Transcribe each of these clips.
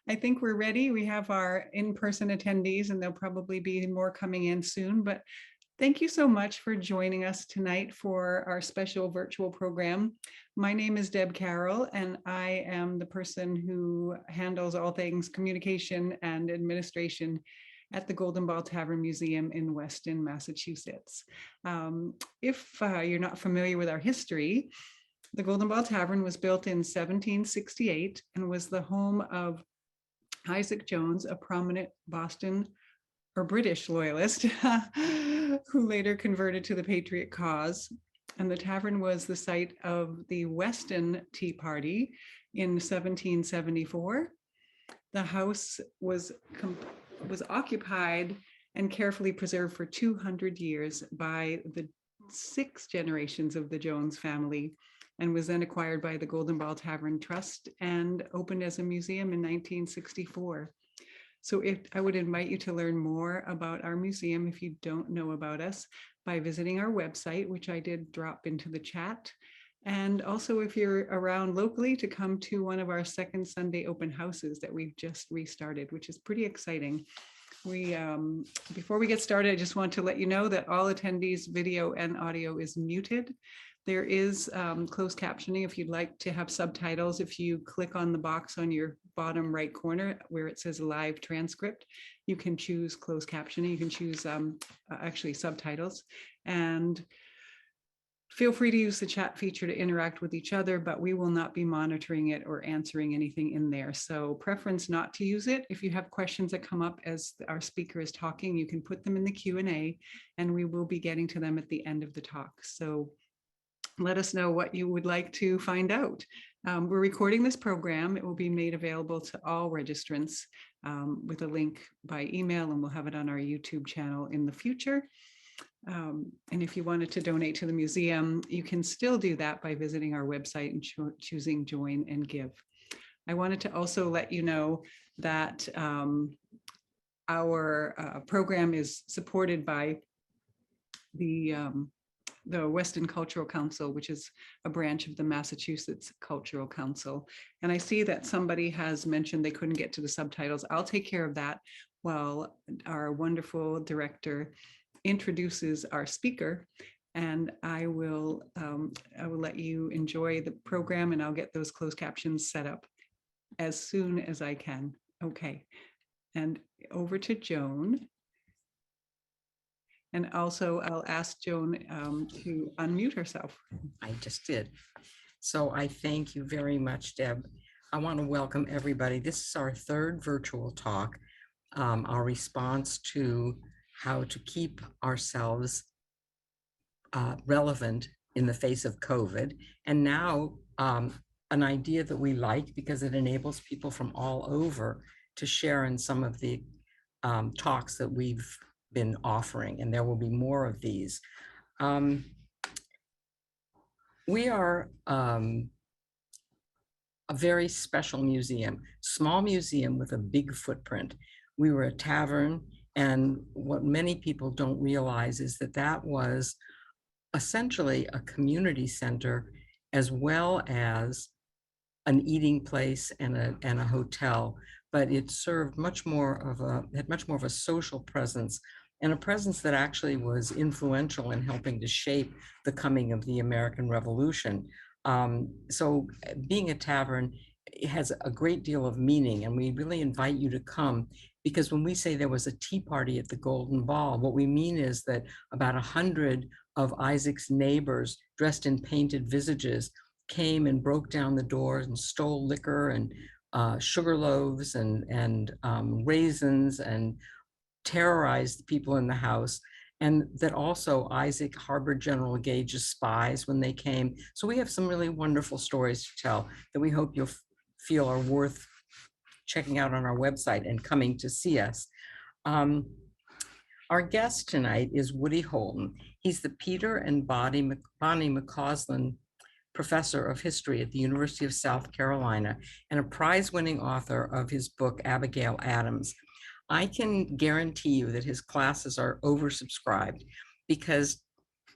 I think we're ready. We have our in-person attendees, and there'll probably be more coming in soon. But thank you so much for joining us tonight for our special virtual program. My name is Deb Carroll, and I am the person who handles all things communication and administration at the Golden Ball Tavern Museum in Weston, Massachusetts. If you're not familiar with our history, the Golden Ball Tavern was built in 1768 and was the home of Isaac Jones, a prominent Boston or British loyalist who later converted to the Patriot cause. And the tavern was the site of the Weston Tea Party in 1774. The house was occupied and carefully preserved for 200 years by the 6 generations of the Jones family, and was then acquired by the Golden Ball Tavern Trust and opened as a museum in 1964. So I would invite you to learn more about our museum if you don't know about us by visiting our website, which I did drop into the chat. And also if you're around locally, to come to one of our second Sunday open houses that we've just restarted, which is pretty exciting. Before we get started, I just want to let you know that all attendees' video and audio is muted. There is closed captioning if you'd like to have subtitles. If you click on the box on your bottom right corner where it says live transcript, you can choose closed captioning. You can choose actually subtitles. And feel free to use the chat feature to interact with each other, but we will not be monitoring it or answering anything in there. So preference not to use it. If you have questions that come up as our speaker is talking, you can put them in the Q&A and we will be getting to them at the end of the talk. So let us know what you would like to find out. We're recording this program. It will be made available to all registrants with a link by email, and we'll have it on our YouTube channel in the future. And if you wanted to donate to the museum, you can still do that by visiting our website and choosing Join and Give. I wanted to also let you know that our program is supported by the Weston Cultural Council, which is a branch of the Massachusetts Cultural Council. And I see that somebody has mentioned they couldn't get to the subtitles. I'll take care of that while our wonderful director introduces our speaker. And I will let you enjoy the program, and I'll get those closed captions set up as soon as I can. Okay, and over to Joan. And also I'll ask Joan to unmute herself. I just did. So I thank you very much, Deb. I want to welcome everybody. This is our 3rd virtual talk, our response to how to keep ourselves relevant in the face of COVID. And now an idea that we like because it enables people from all over to share in some of the talks that we've been offering, and there will be more of these. We are a very special museum, small museum with a big footprint. We were a tavern, and what many people don't realize is that that was essentially a community center as well as an eating place and a hotel, but it served had much more of a social presence, and a presence that actually was influential in helping to shape the coming of the American Revolution. So being a tavern has a great deal of meaning, and we really invite you to come, because when we say there was a tea party at the Golden Ball, what we mean is that about 100 of Isaac's neighbors dressed in painted visages came and broke down the doors and stole liquor and sugar loaves and raisins and terrorized people in the house. And that also Isaac harbored General Gage's spies when they came. So we have some really wonderful stories to tell that we hope you'll feel are worth checking out on our website and coming to see us. Our guest tonight is Woody Holton. He's the Peter and Bonnie McCausland Professor of History at the University of South Carolina and a prize-winning author of his book, Abigail Adams. I can guarantee you that his classes are oversubscribed because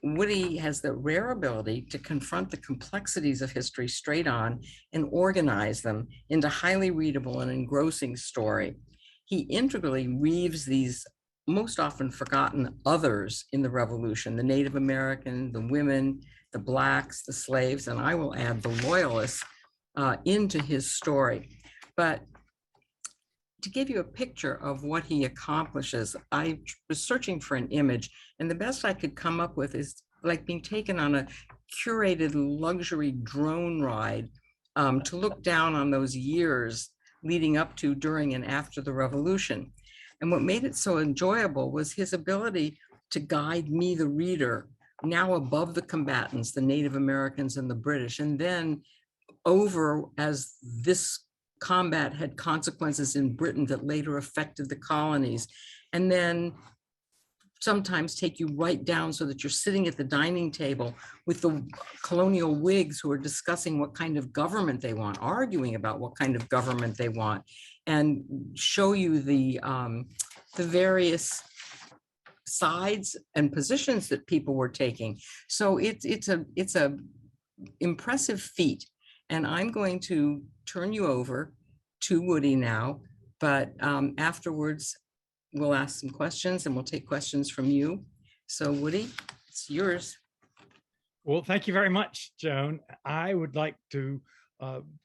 Woody has the rare ability to confront the complexities of history straight on and organize them into highly readable and engrossing story. He integrally weaves these most often forgotten others in the Revolution, the Native American, the women, the Blacks, the slaves, and I will add the Loyalists into his story. But to give you a picture of what he accomplishes, I was searching for an image, and the best I could come up with is like being taken on a curated luxury drone ride to look down on those years leading up to, during, and after the revolution. And what made it so enjoyable was his ability to guide me, the reader, now above the combatants, the Native Americans and the British, and then over as this combat had consequences in Britain that later affected the colonies, and then sometimes take you right down so that you're sitting at the dining table with the colonial Whigs who are discussing what kind of government they want, arguing about what kind of government they want, and show you the various sides and positions that people were taking. So it's a impressive feat. And I'm going to turn you over to Woody now, but afterwards we'll ask some questions and we'll take questions from you. So Woody, it's yours. Well, thank you very much, Joan. I would like to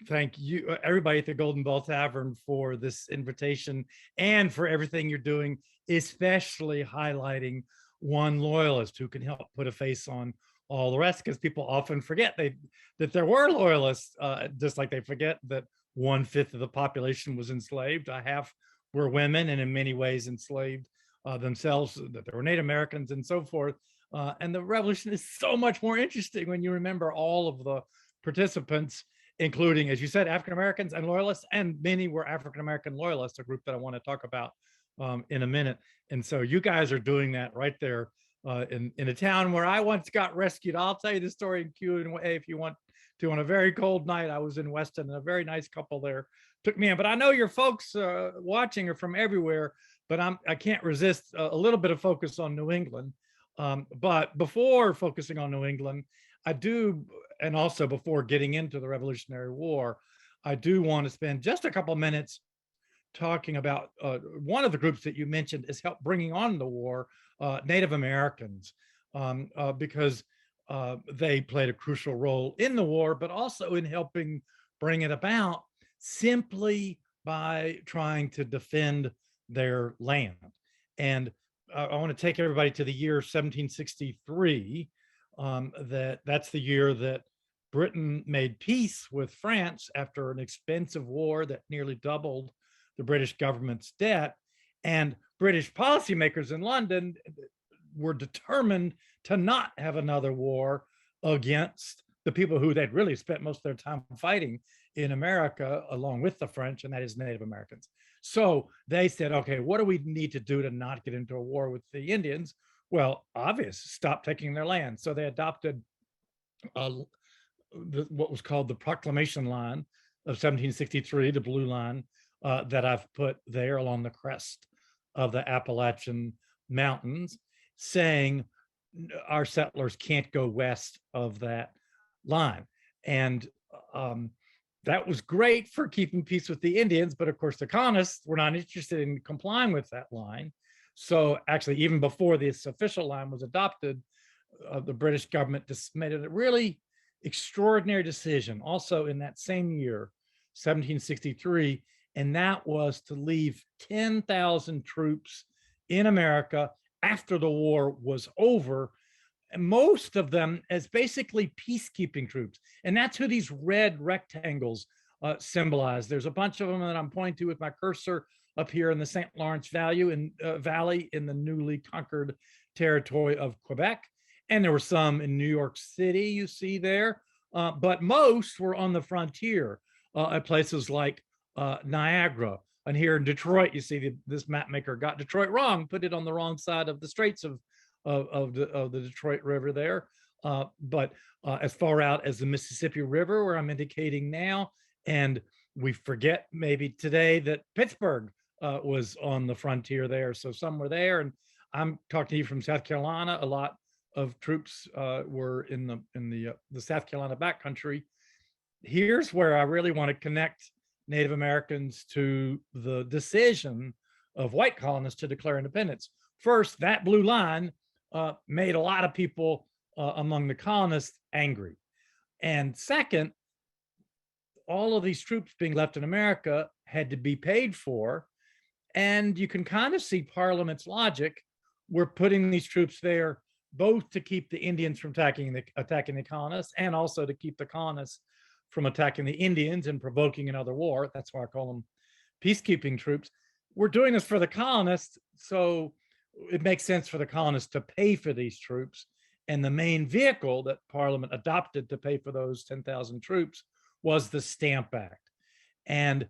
thank you, everybody at the Golden Ball Tavern, for this invitation and for everything you're doing, especially highlighting one loyalist who can help put a face on all the rest, because people often forget that there were loyalists, just like they forget that 1/5 of the population was enslaved. Half were women, and in many ways enslaved themselves, that there were Native Americans and so forth. And the revolution is so much more interesting when you remember all of the participants, including, as you said, African Americans and loyalists, and many were African American loyalists, a group that I want to talk about in a minute. And so you guys are doing that right there in a town where I once got rescued. I'll tell you the story in Q&A if you want to. On a very cold night, I was in Weston, and a very nice couple there took me in. But I know your folks watching are from everywhere, but I can't resist a little bit of focus on New England. But before focusing on New England, I do, and also before getting into the Revolutionary War, I do want to spend just a couple minutes talking about one of the groups that you mentioned is help bringing on the war, Native Americans, because they played a crucial role in the war, but also in helping bring it about simply by trying to defend their land. And I want to take everybody to the year 1763. That's the year that Britain made peace with France after an expensive war that nearly doubled the British government's debt. And British policymakers in London were determined to not have another war against the people who they'd really spent most of their time fighting in America, along with the French, and that is Native Americans. So they said, okay, what do we need to do to not get into a war with the Indians? Well, obvious, stop taking their land. So they adopted what was called the Proclamation Line of 1763, the blue line that I've put there along the crest of the Appalachian Mountains, saying our settlers can't go west of that line. And that was great for keeping peace with the Indians, but of course the colonists were not interested in complying with that line. So actually, even before this official line was adopted, the British government just made it a really extraordinary decision also in that same year, 1763, and that was to leave 10,000 troops in America after the war was over, and most of them as basically peacekeeping troops. And that's who these red rectangles symbolize. There's a bunch of them that I'm pointing to with my cursor up here in the St. Lawrence Valley in the newly conquered territory of Quebec. And there were some in New York City, you see there, but most were on the frontier at places like Niagara. And here in Detroit, you see this map maker got Detroit wrong, put it on the wrong side of the straits of the Detroit River there. But as far out as the Mississippi River, where I'm indicating now, and we forget maybe today that Pittsburgh was on the frontier there. So some were there, and I'm talking to you from South Carolina. A lot of troops were in the South Carolina backcountry. Here's where I really want to connect Native Americans to the decision of white colonists to declare independence. First, that blue line made a lot of people among the colonists angry. And second, all of these troops being left in America had to be paid for. And you can kind of see Parliament's logic. We're putting these troops there both to keep the Indians from attacking the colonists, and also to keep the colonists from attacking the Indians and provoking another war. That's why I call them peacekeeping troops. We're doing this for the colonists, so it makes sense for the colonists to pay for these troops. And the main vehicle that Parliament adopted to pay for those 10,000 troops was the Stamp Act. And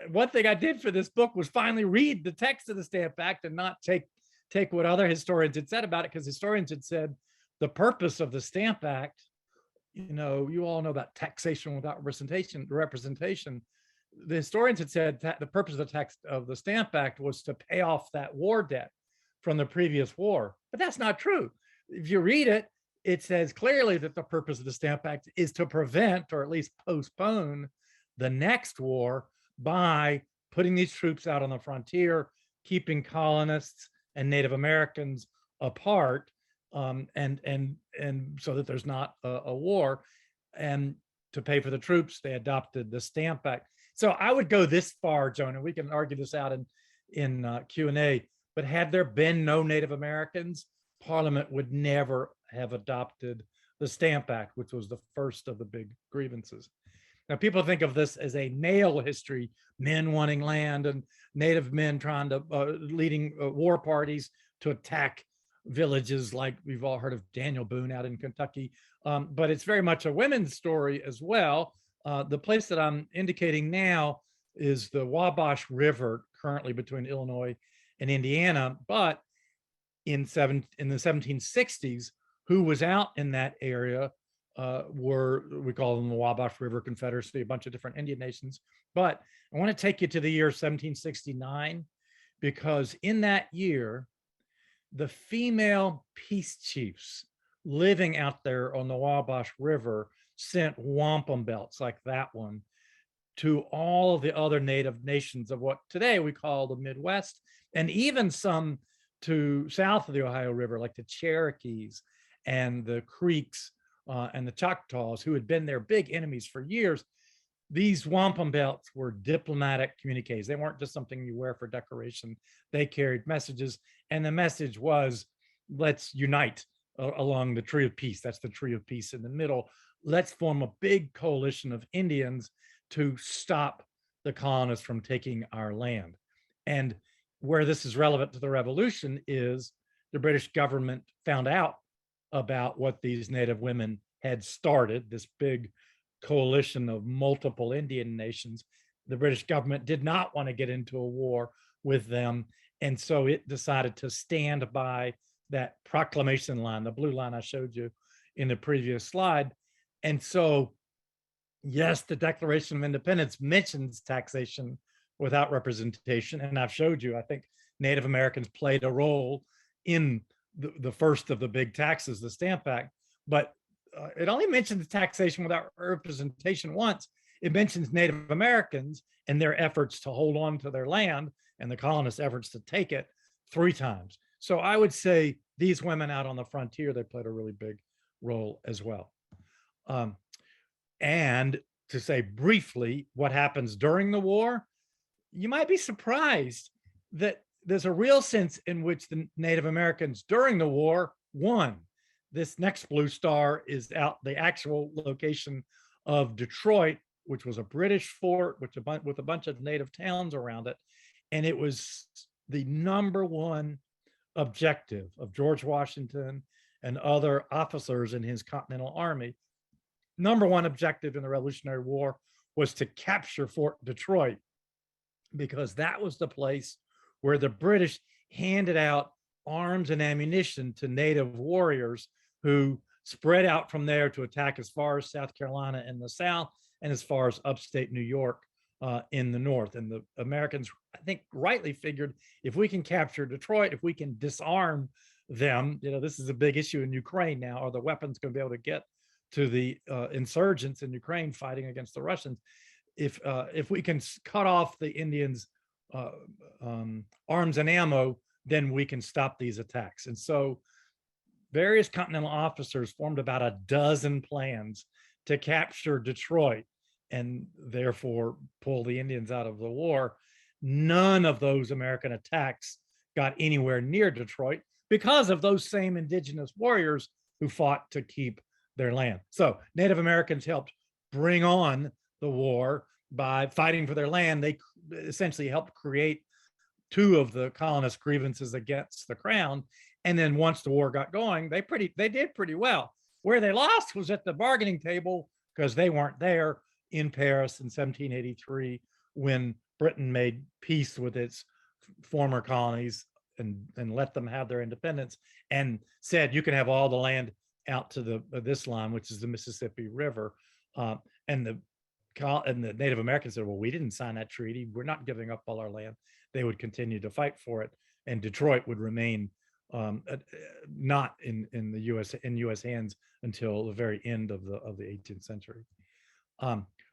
one thing I did for this book was finally read the text of the Stamp Act and not take what other historians had said about it, because historians had said the purpose of the Stamp Act, you all know about taxation without representation. The historians had said that the purpose of the text of the Stamp Act was to pay off that war debt from the previous war. But that's not true. If you read it, it says clearly that the purpose of the Stamp Act is to prevent, or at least postpone, the next war by putting these troops out on the frontier, keeping colonists and Native Americans apart, and so that there's not a war. And to pay for the troops, they adopted the Stamp Act. So I would go this far, Joan, and we can argue this out in Q&A, but had there been no Native Americans, Parliament would never have adopted the Stamp Act, which was the first of the big grievances. Now, people think of this as a male history, men wanting land and Native men trying to, leading war parties to attack villages, like we've all heard of Daniel Boone out in Kentucky. But it's very much a women's story as well. The place that I'm indicating now is the Wabash River, currently between Illinois and Indiana. But in the 1760s, who was out in that area we call them the Wabash River Confederacy, a bunch of different Indian nations. But I want to take you to the year 1769, because in that year, the female peace chiefs living out there on the Wabash River sent wampum belts like that one to all of the other Native nations of what today we call the Midwest, and even some to south of the Ohio River, like the Cherokees and the Creeks and the Choctaws, who had been their big enemies for years. These wampum belts were diplomatic communiques. They weren't just something you wear for decoration. They carried messages, and the message was, let's unite along the Tree of Peace. That's the Tree of Peace in the middle. Let's form a big coalition of Indians to stop the colonists from taking our land. And where this is relevant to the revolution is the British government found out about what these Native women had started, this big coalition of multiple Indian nations. The British government did not want to get into a war with them. And so it decided to stand by that proclamation line, the blue line I showed you in the previous slide. And so, yes, the Declaration of Independence mentions taxation without representation. And I've showed you, I think Native Americans played a role in the first of the big taxes, the Stamp Act, but it only mentions taxation without representation once. It mentions Native Americans and their efforts to hold on to their land and the colonists' efforts to take it 3 times. So I would say these women out on the frontier, they played a really big role as well. And to say briefly what happens during the war, you might be surprised that there's a real sense in which the Native Americans during the war won. This next blue star is out the actual location of Detroit, which was a British fort with a bunch of native towns around it. And it was the #1 objective of George Washington and other officers in his Continental Army. #1 objective in the Revolutionary War was to capture Fort Detroit, because that was the place where the British handed out arms and ammunition to Native warriors who spread out from there to attack as far as South Carolina in the south and as far as upstate New York in the north. And the Americans, I think, rightly figured, if we can capture Detroit, if we can disarm them. This is a big issue in Ukraine now. Are the weapons going to be able to get to the insurgents in Ukraine fighting against the Russians? If we can cut off the Indians' arms and ammo, then we can stop these attacks. And so various Continental officers formed about a dozen plans to capture Detroit and therefore pull the Indians out of the war. None of those American attacks got anywhere near Detroit because of those same indigenous warriors who fought to keep their land. So Native Americans helped bring on the war by fighting for their land. They essentially helped create two of the colonists' grievances against the crown. And then once the war got going, they did pretty well. Where they lost was at the bargaining table, because they weren't there in Paris in 1783 when Britain made peace with its former colonies and let them have their independence, and said you can have all the land out to this line, which is the Mississippi River. And the Native Americans said, well, we didn't sign that treaty. We're not giving up all our land. They would continue to fight for it, and Detroit would remain not in U.S. hands until the very end of the 18th century.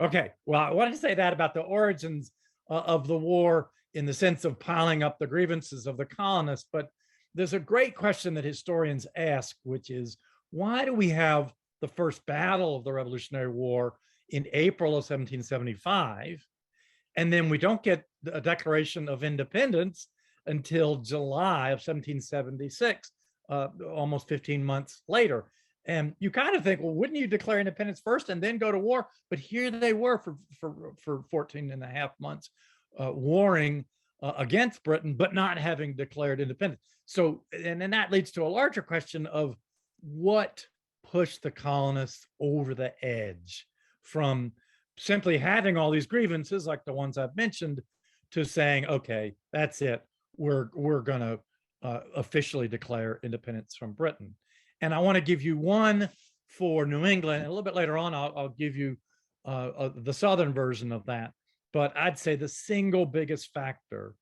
Okay, well, I wanted to say that about the origins of the war in the sense of piling up the grievances of the colonists, but there's a great question that historians ask, which is, why do we have the first battle of the Revolutionary War in April of 1775, and then we don't get a Declaration of Independence until July of 1776, almost 15 months later? And you kind of think, well, wouldn't you declare independence first and then go to war? But here they were for 14 and a half months, warring against Britain, but not having declared independence. So, and then that leads to a larger question of what pushed the colonists over the edge from simply having all these grievances like the ones I've mentioned to saying, okay, that's it. We're going to officially declare independence from Britain. And I want to give you one for New England. And a little bit later on, I'll give you the Southern version of that. But I'd say the single biggest factor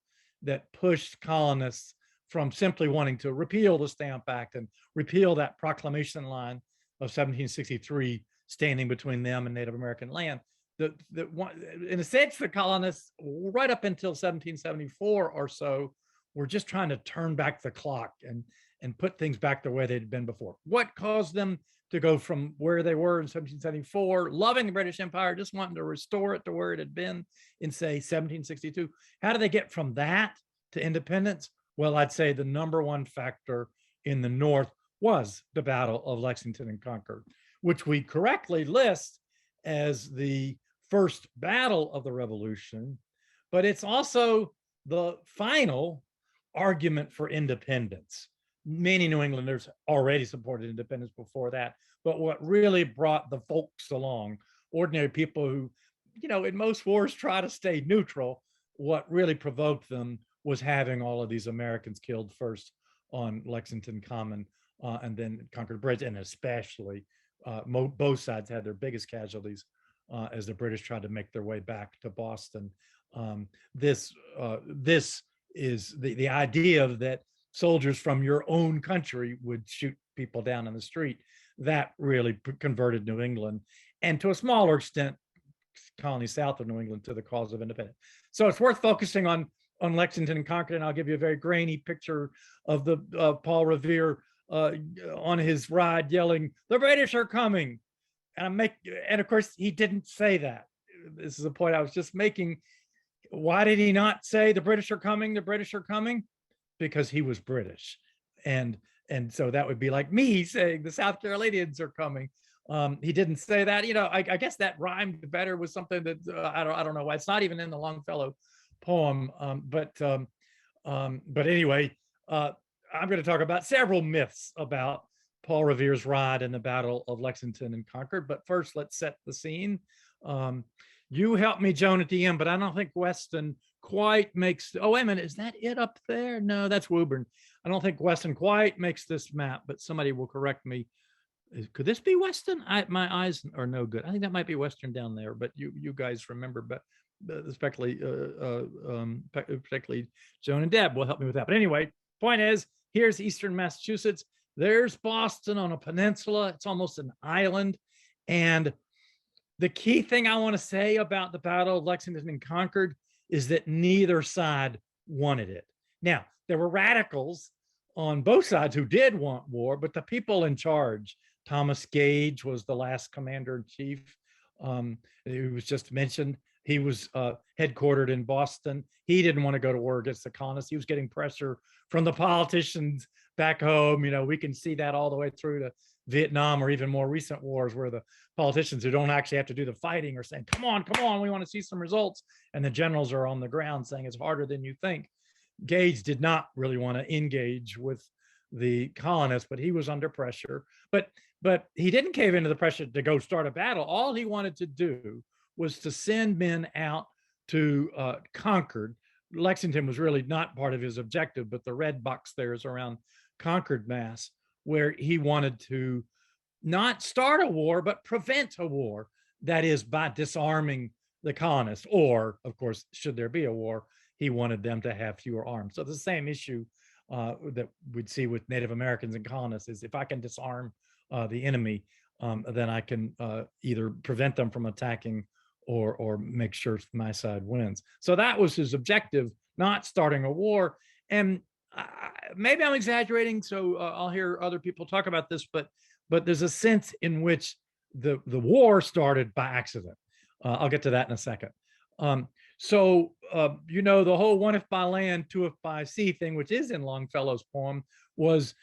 that pushed colonists from simply wanting to repeal the Stamp Act and repeal that proclamation line of 1763 standing between them and Native American land. In a sense, the colonists, right up until 1774 or so, were just trying to turn back the clock and put things back the way they'd been before. What caused them to go from where they were in 1774, loving the British Empire, just wanting to restore it to where it had been in, say, 1762? How do they get from that to independence? Well, I'd say the number one factor in the North was the Battle of Lexington and Concord, which we correctly list as the first battle of the Revolution, but it's also the final argument for independence. Many New Englanders already supported independence before that, but what really brought the folks along, ordinary people who, in most wars try to stay neutral, what really provoked them was having all of these Americans killed first on Lexington Common and then Concord Bridge, and especially both sides had their biggest casualties as the British tried to make their way back to Boston. This is the idea that soldiers from your own country would shoot people down in the street. That really converted New England, and to a smaller extent, colonies south of New England, to the cause of independence. So it's worth focusing on Lexington and Concord, and I'll give you a very grainy picture of the Paul Revere on his ride yelling, "The British are coming." And of course, he didn't say that. This is a point I was just making. Why did he not say the British are coming? The British are coming? Because he was British. And so that would be like me saying the South Carolinians are coming. He didn't say that. I guess that rhymed better with something that I don't know why. It's not even in the Longfellow poem. But anyway, I'm going to talk about several myths about Paul Revere's ride in the Battle of Lexington and Concord. But first, let's set the scene. You helped me, Joan, at the end, but I don't think Weston quite makes. Oh, wait a minute. Is that it up there? No, that's Woburn. I don't think Weston quite makes this map, but somebody will correct me. Could this be Weston? My eyes are no good. I think that might be Western down there, but you guys remember, but particularly Joan and Deb will help me with that. But anyway, point is, here's Eastern Massachusetts. There's Boston on a peninsula. It's almost an island. And the key thing I want to say about the Battle of Lexington and Concord is that neither side wanted it. Now, there were radicals on both sides who did want war, but the people in charge, Thomas Gage was the last commander-in-chief, who was just mentioned. He was headquartered in Boston. He didn't want to go to war against the colonists. He was getting pressure from the politicians back home. You know, we can see that all the way through to Vietnam or even more recent wars, where the politicians who don't actually have to do the fighting are saying, come on, we want to see some results. And the generals are on the ground saying it's harder than you think. Gage did not really want to engage with the colonists, but he was under pressure. But he didn't cave into the pressure to go start a battle. All he wanted to do was to send men out to Concord. Lexington was really not part of his objective, but the red box there is around Concord, Mass, where he wanted to not start a war, but prevent a war. That is, by disarming the colonists, or, of course, should there be a war, he wanted them to have fewer arms. So the same issue that we'd see with Native Americans and colonists is, if I can disarm the enemy, then I can either prevent them from attacking or make sure my side wins. So that was his objective, not starting a war. And maybe I'm exaggerating, so I'll hear other people talk about this, but there's a sense in which the war started by accident. I'll get to that in a second. So you know, the whole one if by land, two if by sea thing, which is in Longfellow's poem, was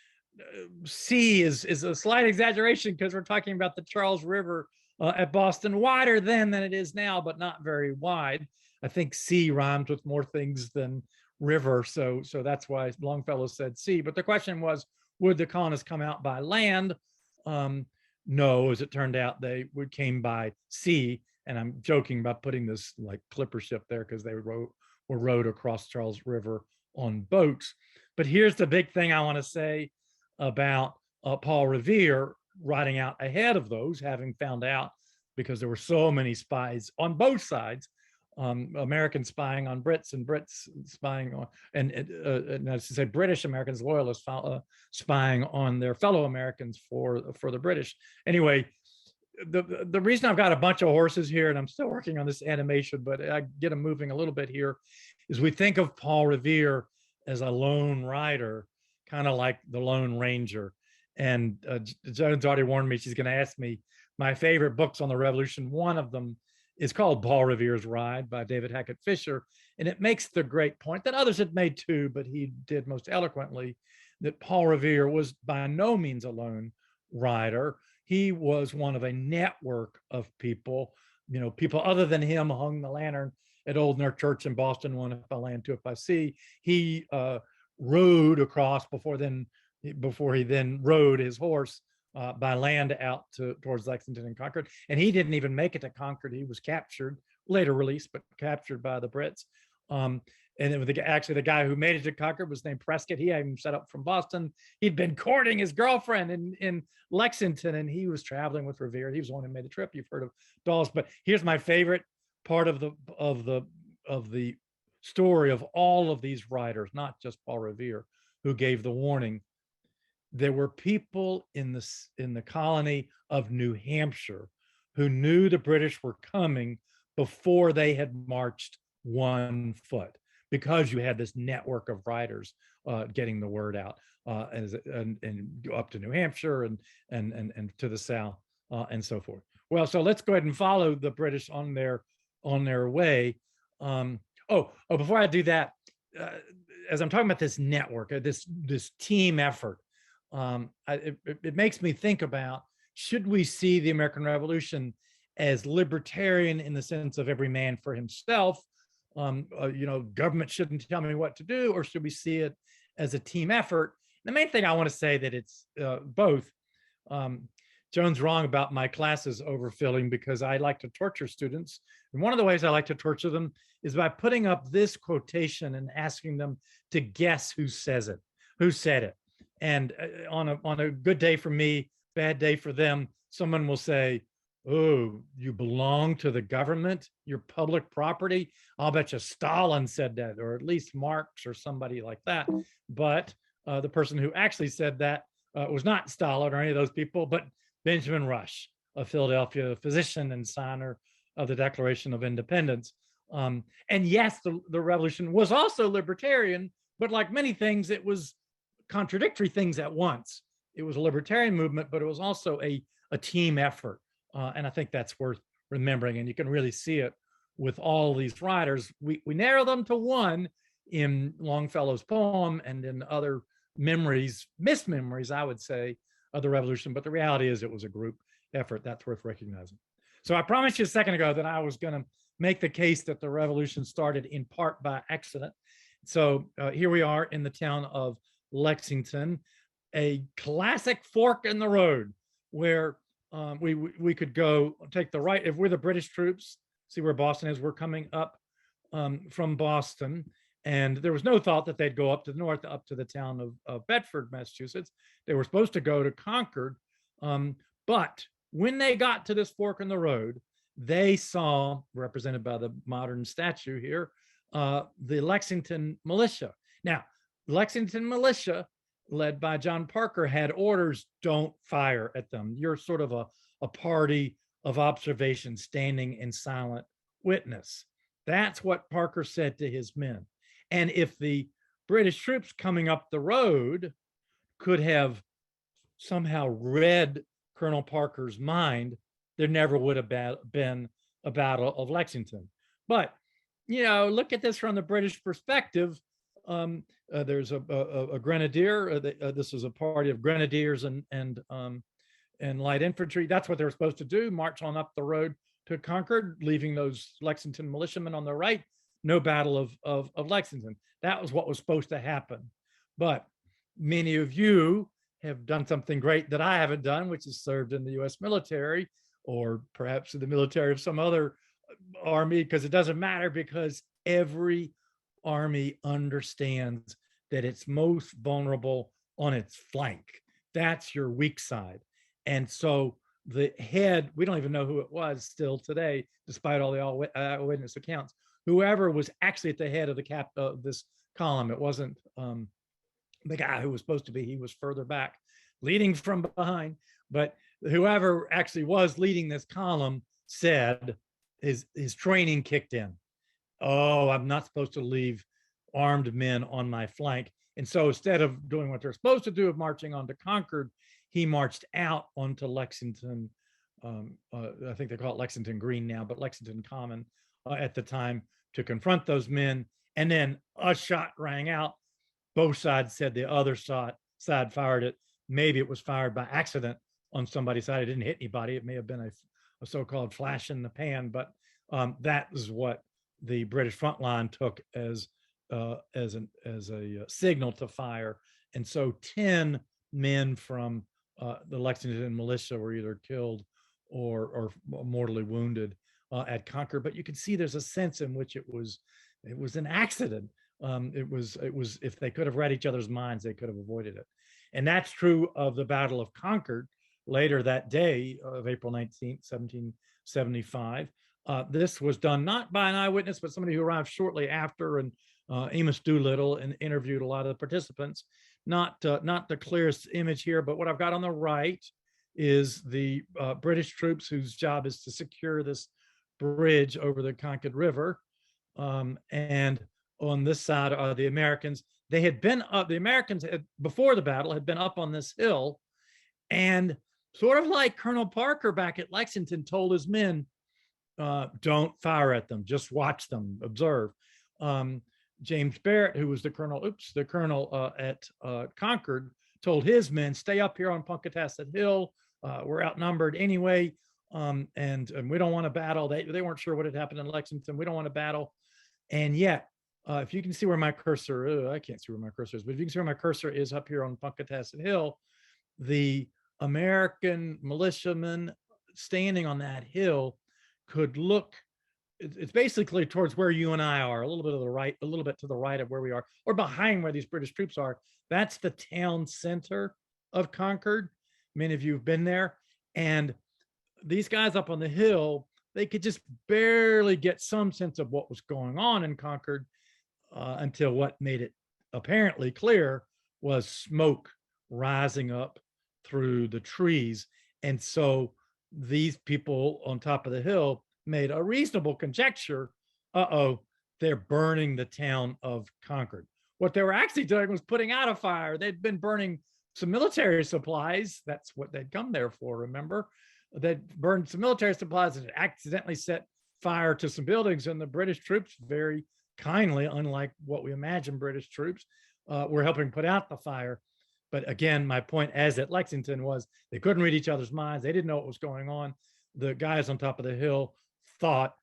sea is a slight exaggeration, because we're talking about the Charles River at Boston, wider then than it is now, but not very wide. I think sea rhymes with more things than river, so that's why Longfellow said sea. But the question was, would the colonists come out by land? No, as it turned out, they came by sea. And I'm joking about putting this like clipper ship there, because they were rowed across Charles River on boats. But here's the big thing I want to say about Paul Revere riding out ahead of those, having found out, because there were so many spies on both sides, Americans spying on Brits and Brits spying on, and as to say, British Americans, Loyalists spying on their fellow Americans for the British. Anyway, the reason I've got a bunch of horses here, and I'm still working on this animation, but I get them moving a little bit here, is we think of Paul Revere as a lone rider, kind of like the Lone Ranger. And Joan's already warned me she's going to ask me my favorite books on the Revolution. One of them is called Paul Revere's Ride by David Hackett Fisher. And it makes the great point that others had made too, but he did most eloquently, that Paul Revere was by no means a lone rider. He was one of a network of people. You know, people other than him hung the lantern at Old North Church in Boston, one if by land, two if by sea. He rode across before he then rode his horse by land out towards Lexington and Concord. And he didn't even make it to Concord. He was captured, later released, but captured by the Brits. And it was actually the guy who made it to Concord was named Prescott. He had him set up from Boston. He'd been courting his girlfriend in Lexington, and he was traveling with Revere. He was the one who made the trip. You've heard of Dawes, but here's my favorite part of the story of all of these writers, not just Paul Revere, who gave the warning. There were people in the colony of New Hampshire who knew the British were coming before they had marched 1 foot, because you had this network of writers getting the word out, and up to New Hampshire and to the south and so forth. Well, so let's go ahead and follow the British on their way. Before I do that, as I'm talking about this network, this team effort, it makes me think about, should we see the American Revolution as libertarian in the sense of every man for himself? Government shouldn't tell me what to do, or should we see it as a team effort? The main thing I want to say that it's both. Joan's wrong about my classes overfilling, because I like to torture students. And one of the ways I like to torture them is by putting up this quotation and asking them to guess who said it. And on a good day for me, bad day for them, someone will say, "Oh, you belong to the government, you're public property." I'll bet you Stalin said that, or at least Marx or somebody like that. But The person who actually said that was not Stalin or any of those people, but Benjamin Rush, a Philadelphia physician and signer of the Declaration of Independence. And yes, the revolution was also libertarian, but like many things, it was contradictory things at once. It was a libertarian movement, but it was also a team effort. And I think that's worth remembering. And you can really see it with all these writers. We narrow them to one in Longfellow's poem and in other memories, mismemories, I would say, of the revolution. But the reality is it was a group effort. That's worth recognizing. So I promised you a second ago that I was going to make the case that the revolution started in part by accident. So here we are in the town of Lexington, a classic fork in the road where we could go take the right. If we're the British troops, see where Boston is, we're coming up from Boston. And there was no thought that they'd go up to the north, up to the town of Bedford, Massachusetts. They were supposed to go to Concord. But when they got to this fork in the road, they saw, represented by the modern statue here, the Lexington militia. Now, Lexington militia, led by John Parker, had orders, don't fire at them. You're sort of a party of observation, standing in silent witness. That's what Parker said to his men. And if the British troops coming up the road could have somehow read Colonel Parker's mind, there never would have been a battle of Lexington. But, you know, look at this from the British perspective. There's a grenadier. This is a party of grenadiers and light infantry. That's what they were supposed to do, march on up the road to Concord, leaving those Lexington militiamen on the right. No battle of Lexington. That was what was supposed to happen. But many of you have done something great that I haven't done, which is served in the US military, or perhaps in the military of some other army, because it doesn't matter, because every army understands that it's most vulnerable on its flank. That's your weak side. And so the head, we don't even know who it was still today, despite all the eyewitness accounts. Whoever was actually at the head of this column, it wasn't the guy who was supposed to be, he was further back, leading from behind. But whoever actually was leading this column said his training kicked in. Oh, I'm not supposed to leave armed men on my flank. And so instead of doing what they're supposed to do of marching on to Concord, he marched out onto Lexington. I think they call it Lexington Green now, but Lexington Common at the time, to confront those men. And then a shot rang out. Both sides said the other side fired it. Maybe it was fired by accident on somebody's side. It didn't hit anybody. It may have been a so-called flash in the pan, but that is what the British front line took as a signal to fire. And so 10 men from the Lexington militia were either killed or mortally wounded at Concord. But you can see there's a sense in which it was an accident. It was if they could have read each other's minds, they could have avoided it. And that's true of the Battle of Concord later that day of April 19th, 1775. This was done not by an eyewitness, but somebody who arrived shortly after, and Amos Doolittle, and interviewed a lot of the participants. Not the clearest image here, but what I've got on the right is the British troops whose job is to secure this bridge over the Concord River. And on this side are the Americans. They had been up, the Americans had, before the battle, had been up on this hill, and sort of like Colonel Parker back at Lexington told his men, don't fire at them, just watch them, observe. James Barrett, who was the colonel at Concord, told his men, stay up here on Punkatasset Hill. We're outnumbered anyway, and we don't want to battle. They weren't sure what had happened in Lexington. We don't want to battle. And yet, if you can see where my cursor, I can't see where my cursor is, but if you can see where my cursor is up here on Punkatasset Hill, the American militiamen standing on that hill could look, it's basically towards where you and I are, a little bit to the right, a little bit to the right of where we are, or behind where these British troops are. That's the town center of Concord. Many of you have been there. And these guys up on the hill, they could just barely get some sense of what was going on in Concord until what made it apparently clear was smoke rising up through the trees. And so these people on top of the hill made a reasonable conjecture. Uh-oh, they're burning the town of Concord. What they were actually doing was putting out a fire. They'd been burning some military supplies. That's what they'd come there for, remember? They'd burned some military supplies and accidentally set fire to some buildings, and the British troops very kindly, unlike what we imagine British troops, were helping put out the fire. But again, my point, as at Lexington, was they couldn't read each other's minds. They didn't know what was going on. The guys on top of the hill thought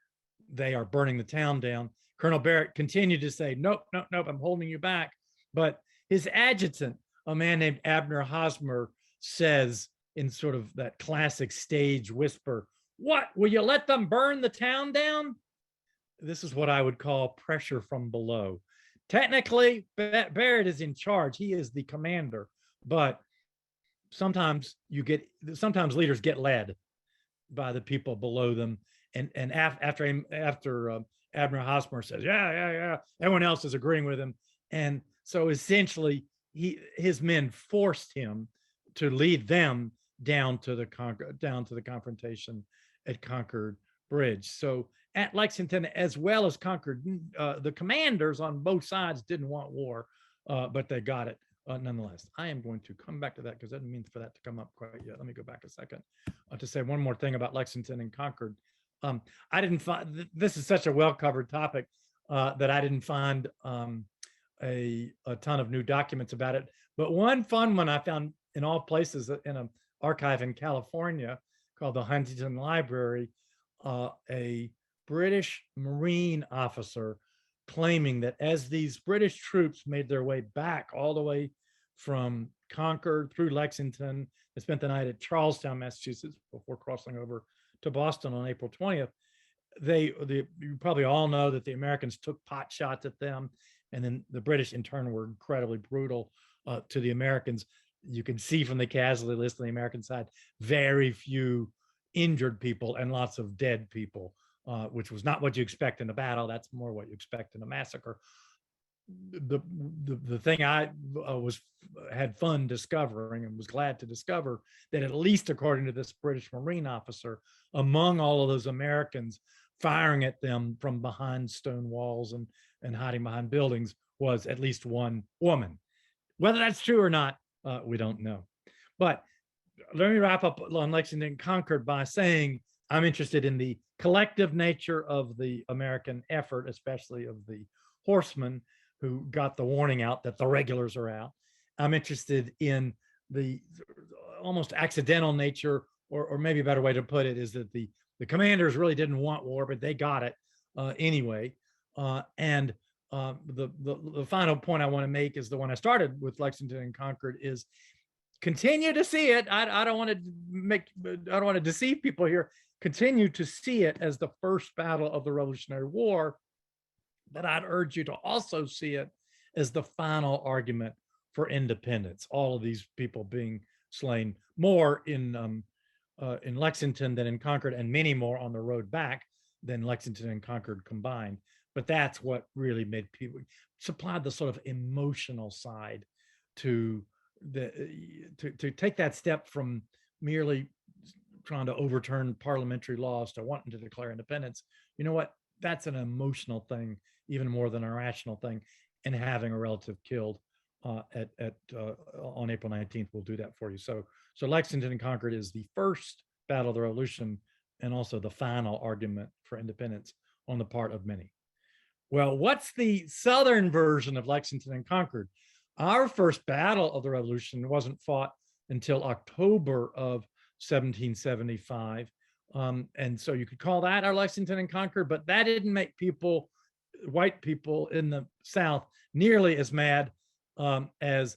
they are burning the town down. Colonel Barrett continued to say, nope, nope, nope, I'm holding you back. But his adjutant, a man named Abner Hosmer, says in sort of that classic stage whisper, what, will you let them burn the town down? This is what I would call pressure from below. Technically, Barrett is in charge. He is the commander, but sometimes leaders get led by the people below them. And after Abner Hosmer says, yeah, everyone else is agreeing with him. And so essentially his men forced him to lead them down to the confrontation at Concord Bridge. So at Lexington, as well as Concord, the commanders on both sides didn't want war, but they got it nonetheless. I am going to come back to that because I didn't mean for that to come up quite yet. Let me go back a second to say one more thing about Lexington and Concord. I didn't find, this is such a well-covered topic that I didn't find a ton of new documents about it. But one fun one I found in all places in an archive in California called the Huntington Library, a British Marine officer claiming that as these British troops made their way back all the way from Concord through Lexington, they spent the night at Charlestown, Massachusetts before crossing over to Boston on April 20th. You probably all know that the Americans took pot shots at them, and then the British in turn were incredibly brutal to the Americans. You can see from the casualty list on the American side, very few injured people and lots of dead people, which was not what you expect in a battle. That's more what you expect in a massacre. The thing I had fun discovering and was glad to discover that, at least according to this British Marine officer, among all of those Americans firing at them from behind stone walls and hiding behind buildings was at least one woman. Whether that's true or not, we don't know. But let me wrap up on Lexington Concord by saying I'm interested in the collective nature of the American effort, especially of the horsemen who got the warning out that the regulars are out. I'm interested in the almost accidental nature, or maybe a better way to put it is that the commanders really didn't want war, but they got it anyway. And the final point I want to make is the one I started with Lexington and Concord is continue to see it. I don't want to deceive people here. Continue to see it as the first battle of the Revolutionary War, but I'd urge you to also see it as the final argument for independence. All of these people being slain, more in Lexington than in Concord, and many more on the road back than Lexington and Concord combined. But that's what really made people, supplied the sort of emotional side to take that step from merely trying to overturn parliamentary laws to wanting to declare independence. You know what? That's an emotional thing, even more than a rational thing. And having a relative killed on April 19th will do that for you. So Lexington and Concord is the first battle of the Revolution and also the final argument for independence on the part of many. Well, what's the Southern version of Lexington and Concord? Our first battle of the Revolution wasn't fought until October of 1775. And so you could call that our Lexington and Concord, but that didn't make white people in the South nearly as mad as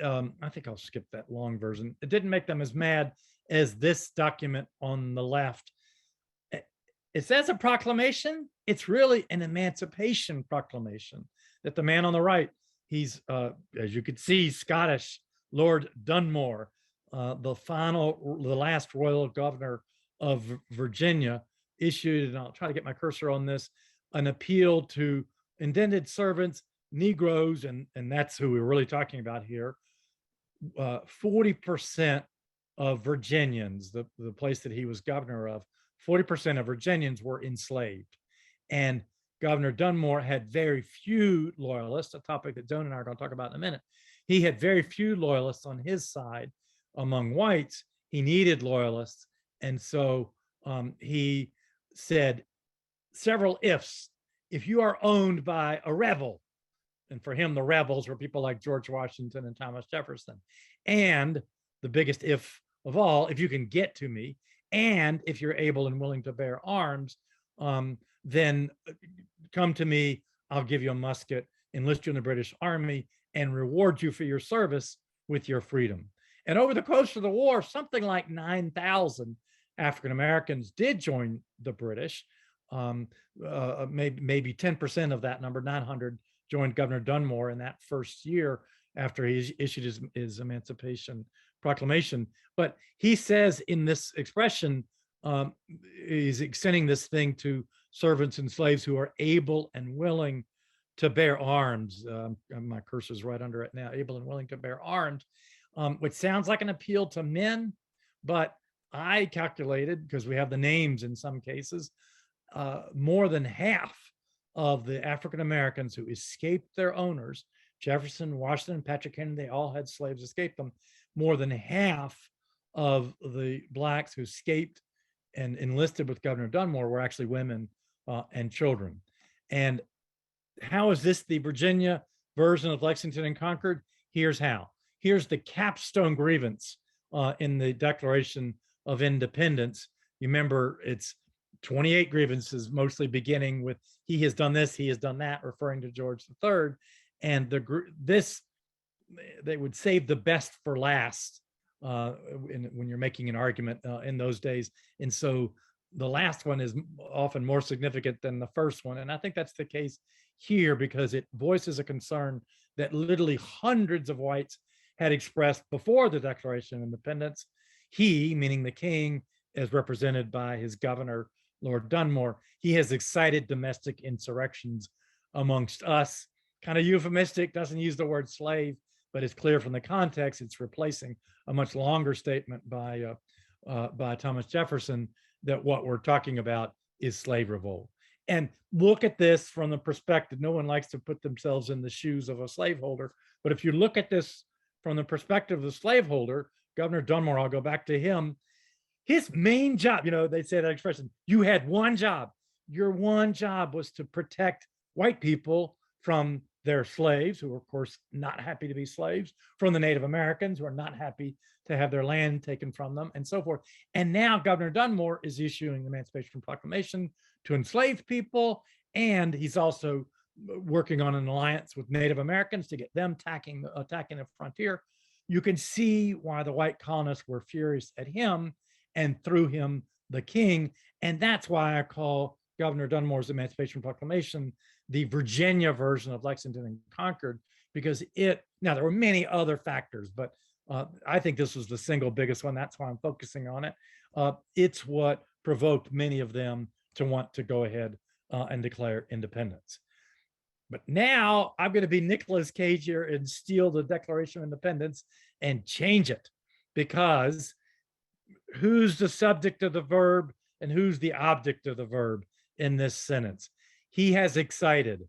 I think I'll skip that long version. It didn't make them as mad as this document on the left. It says a proclamation. It's really an Emancipation Proclamation that the man on the right, he's, as you could see, Scottish Lord Dunmore, the last royal governor of Virginia, issued, and I'll try to get my cursor on this, an appeal to indented servants, Negroes, and that's who we're really talking about here, 40% of Virginians, the place that he was governor of, 40% of Virginians were enslaved. And Governor Dunmore had very few loyalists, a topic that Joan and I are going to talk about in a minute. He had very few loyalists on his side among whites. He needed loyalists. And so he said several ifs. If you are owned by a rebel, and for him, the rebels were people like George Washington and Thomas Jefferson. And the biggest if of all, if you can get to me, and if you're able and willing to bear arms, then come to me, I'll give you a musket, enlist you in the British Army, and reward you for your service with your freedom. And over the course of the war, something like 9,000 African Americans did join the British. Maybe 10% of that number, 900, joined Governor Dunmore in that first year after he issued his Emancipation Proclamation. But he says in this expression, he's extending this thing to servants and slaves who are able and willing to bear arms. My cursor's right under it now, able and willing to bear arms, which sounds like an appeal to men, but I calculated, because we have the names in some cases, more than half of the African Americans who escaped their owners, Jefferson, Washington, Patrick Henry, they all had slaves escape them. More than half of the blacks who escaped and enlisted with Governor Dunmore were actually women and children. And how is this the Virginia version of Lexington and Concord? Here's how. Here's the capstone grievance in the Declaration of Independence. You remember, it's 28 grievances, mostly beginning with he has done this, he has done that, referring to George III. And they would save the best for last when you're making an argument in those days. And so the last one is often more significant than the first one. And I think that's the case here, because it voices a concern that literally hundreds of whites had expressed before the Declaration of Independence. He, meaning the king, as represented by his governor, Lord Dunmore, he has excited domestic insurrections amongst us. Kind of euphemistic, doesn't use the word slave, but it's clear from the context it's replacing a much longer statement by Thomas Jefferson that what we're talking about is slave revolt. And look at this from the perspective, no one likes to put themselves in the shoes of a slaveholder, but if you look at this from the perspective of the slaveholder, Governor Dunmore, I'll go back to him, his main job, they say that expression, you had one job. Your one job was to protect white people from their slaves, who were, of course, not happy to be slaves, from the Native Americans, who are not happy to have their land taken from them, and so forth. And now Governor Dunmore is issuing the Emancipation Proclamation to enslaved people, and he's also working on an alliance with Native Americans to get them attacking the frontier. You can see why the white colonists were furious at him, and through him, the king. And that's why I call Governor Dunmore's Emancipation Proclamation the Virginia version of Lexington and Concord, because now there were many other factors, but I think this was the single biggest one. That's why I'm focusing on it. It's what provoked many of them to want to go ahead and declare independence. But now I'm going to be Nicolas Cage here and steal the Declaration of Independence and change it, because who's the subject of the verb and who's the object of the verb in this sentence? He has excited,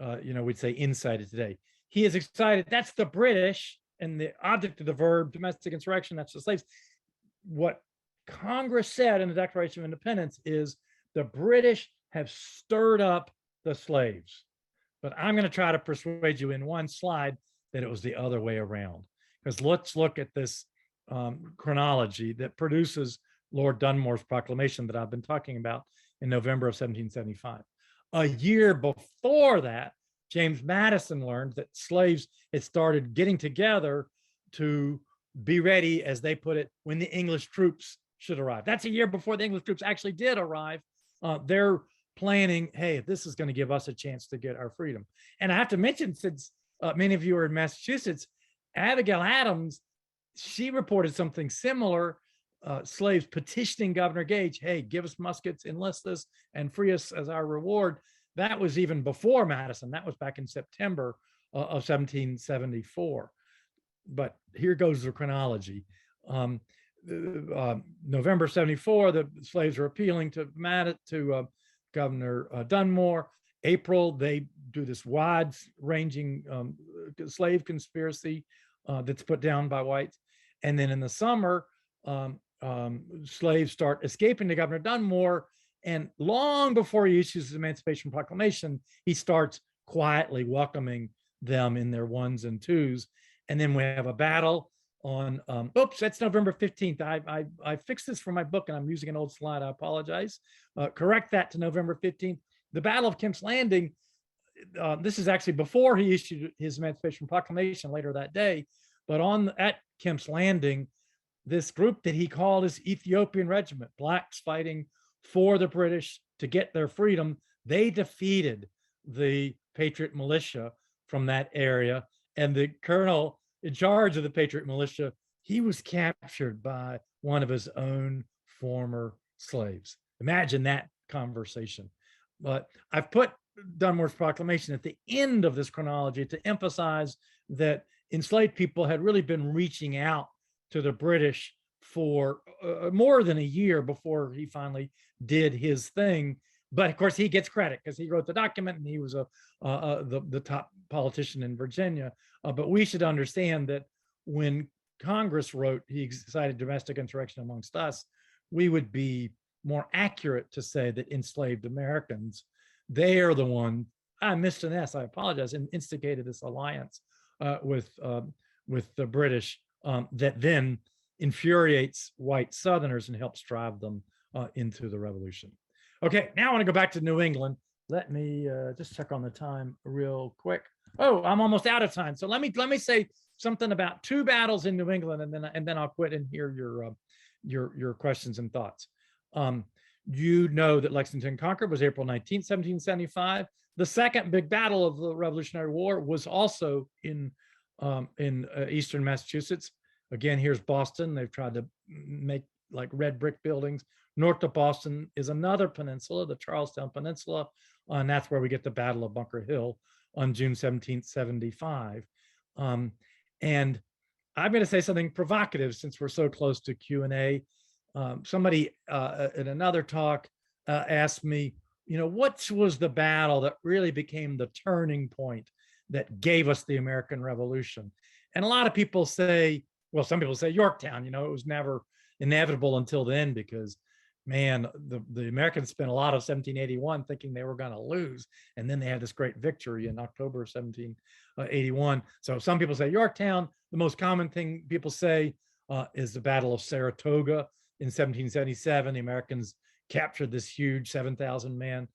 we'd say incited today. He is excited. That's the British, and the object of the verb, domestic insurrection, that's the slaves. What Congress said in the Declaration of Independence is the British have stirred up the slaves. But I'm going to try to persuade you in one slide that it was the other way around. Because let's look at this chronology that produces Lord Dunmore's proclamation that I've been talking about in November of 1775. A year before that, James Madison learned that slaves had started getting together to be ready, as they put it, when the English troops should arrive. That's a year before the English troops actually did arrive. They're planning, hey, this is going to give us a chance to get our freedom. And I have to mention, since many of you are in Massachusetts, Abigail Adams, she reported something similar, slaves petitioning Governor Gage, hey, give us muskets, enlist us, and free us as our reward. That was even before Madison. That was back in September of 1774. but here goes the chronology. November 74, the slaves are appealing to Governor Dunmore. April, they do this wide-ranging slave conspiracy that's put down by whites. And then in the summer, slaves start escaping to Governor Dunmore. And long before he issues his Emancipation Proclamation, he starts quietly welcoming them in their ones and twos. And then we have a battle on, oops, that's November 15th. I fixed this for my book and I'm using an old slide. I apologize. Correct that to November 15th. The Battle of Kemp's Landing, this is actually before he issued his Emancipation Proclamation later that day. But at Kemp's Landing, this group that he called his Ethiopian Regiment, blacks fighting for the British to get their freedom, they defeated the Patriot militia from that area. And the colonel in charge of the Patriot militia, he was captured by one of his own former slaves. Imagine that conversation. But I've put Dunmore's proclamation at the end of this chronology to emphasize that enslaved people had really been reaching out to the British for more than a year before he finally did his thing. But of course, he gets credit because he wrote the document and he was the top politician in Virginia. But we should understand that when Congress wrote, he excited domestic insurrection amongst us, we would be more accurate to say that enslaved Americans, they are the one, I missed an S, I apologize, and instigated this alliance with the British that then infuriates white Southerners and helps drive them into the revolution. Okay, now I want to go back to New England. Let me just check on the time real quick. Oh, I'm almost out of time. So let me say something about two battles in New England, and then I'll quit and hear your questions and thoughts. You know that Lexington Concord was April 19th, 1775. The second big battle of the Revolutionary War was also in eastern Massachusetts. Again, here's Boston. They've tried to make like red brick buildings. North of Boston is another peninsula, the Charlestown Peninsula, and that's where we get the Battle of Bunker Hill on June 17th, 75. And I'm going to say something provocative since we're so close to Q&A. Somebody in another talk asked me, what was the battle that really became the turning point that gave us the American Revolution? And a lot of people say, well, some people say Yorktown, it was never inevitable until then because, man, the Americans spent a lot of 1781 thinking they were going to lose. And then they had this great victory in October 1781. So some people say Yorktown. The most common thing people say is the Battle of Saratoga in 1777. The Americans captured this huge 7,000 man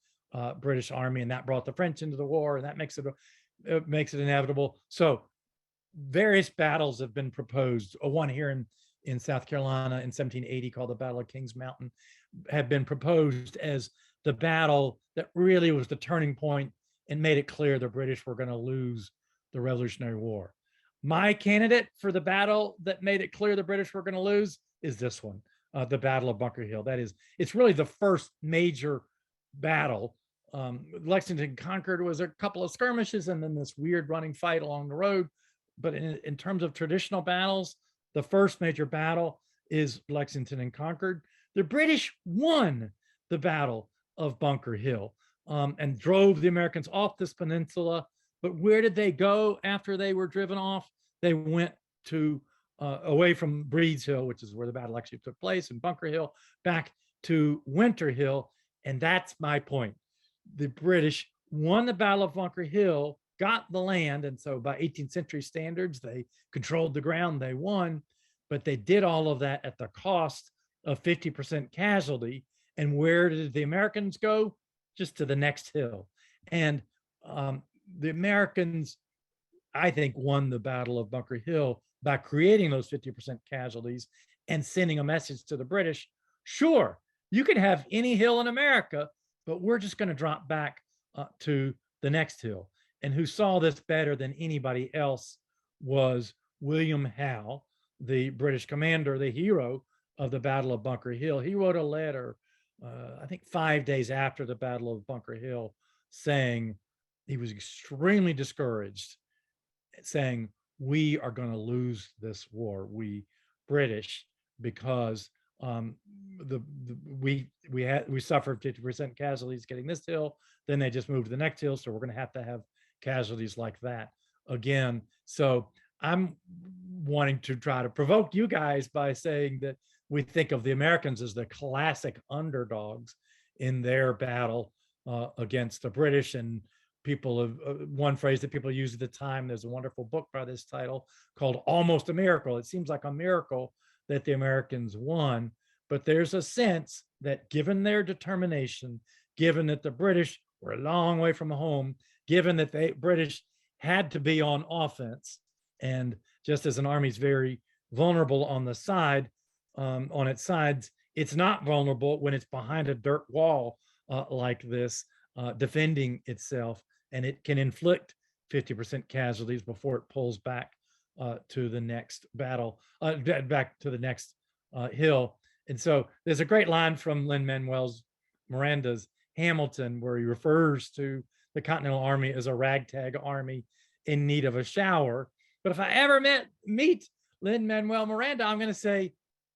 British army, and that brought the French into the war, and that makes it inevitable. So various battles have been proposed. One here in South Carolina in 1780 called the Battle of Kings Mountain had been proposed as the battle that really was the turning point and made it clear the British were going to lose the Revolutionary War. My candidate for the battle that made it clear the British were going to lose is this one, the Battle of Bunker Hill. That is, it's really the first major battle. Lexington Concord was a couple of skirmishes and then this weird running fight along the road. But in terms of traditional battles, the first major battle is Lexington and Concord. The British won the Battle of Bunker Hill and drove the Americans off this peninsula. But where did they go after they were driven off? They went to away from Breed's Hill, which is where the battle actually took place, and Bunker Hill, back to Winter Hill. And that's my point. The British won the Battle of Bunker Hill, got the land, and so by 18th century standards, they controlled the ground, they won, but they did all of that at the cost of 50% casualty. And where did the Americans go? Just to the next hill. And the Americans, I think, won the Battle of Bunker Hill by creating those 50% casualties and sending a message to the British. Sure, you can have any hill in America, but we're just going to drop back to the next hill. And who saw this better than anybody else was William Howe, the British commander, the hero of the Battle of Bunker Hill. He wrote a letter, I think 5 days after the Battle of Bunker Hill, saying he was extremely discouraged, saying, we are going to lose this war, we British, because we suffered 50% casualties getting this hill, then they just moved to the next hill, so we're going to have casualties like that again. So I'm wanting to try to provoke you guys by saying that we think of the Americans as the classic underdogs in their battle against the British. And people have one phrase that people use at the time, there's a wonderful book by this title called Almost a Miracle. It seems like a miracle that the Americans won, but there's a sense that given their determination, given that the British were a long way from home, given that the British had to be on offense, and just as an army is very vulnerable on the side, on its sides, it's not vulnerable when it's behind a dirt wall like this, defending itself, and it can inflict 50% casualties before it pulls back to the next battle, back to the next hill. And so there's a great line from Lin-Manuel Miranda's Hamilton where he refers to the Continental Army as a ragtag army in need of a shower. But if I ever meet Lin-Manuel Miranda, I'm going to say,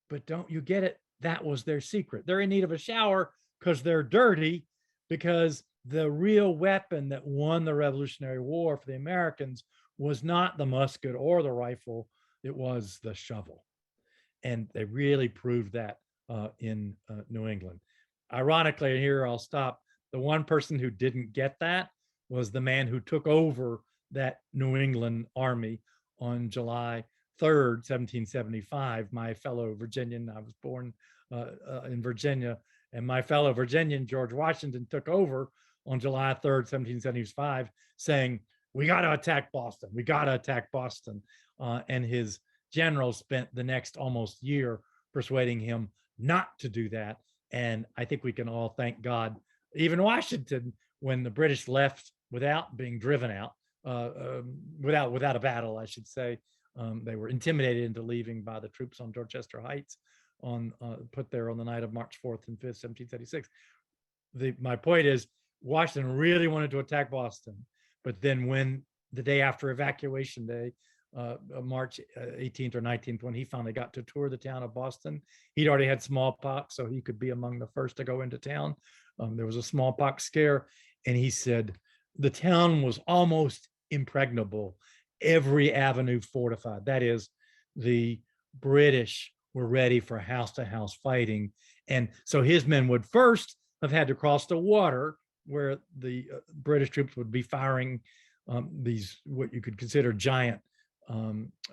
but don't you get it? That was their secret. They're in need of a shower because they're dirty, because the real weapon that won the Revolutionary War for the Americans was not the musket or the rifle, it was the shovel. And they really proved that in New England. Ironically, and here I'll stop, the one person who didn't get that was the man who took over that New England army on July 3rd, 1775, my fellow Virginian. I was born in Virginia, and my fellow Virginian, George Washington, took over on July 3rd, 1775, saying, we got to attack Boston. We got to attack Boston. And his generals spent the next almost year persuading him not to do that. And I think we can all thank God, even Washington, when the British left without being driven out, without a battle, I should say. They were intimidated into leaving by the troops on Dorchester Heights, put there on the night of March 4th and 5th, 1776. My point is, Washington really wanted to attack Boston, but then when the day after Evacuation Day, March 18th or 19th, when he finally got to tour the town of Boston, he'd already had smallpox, so he could be among the first to go into town. There was a smallpox scare, and he said the town was almost impregnable, every avenue fortified. That is, the British were ready for house-to-house fighting. And so his men would first have had to cross the water, where the British troops would be firing these, what you could consider giant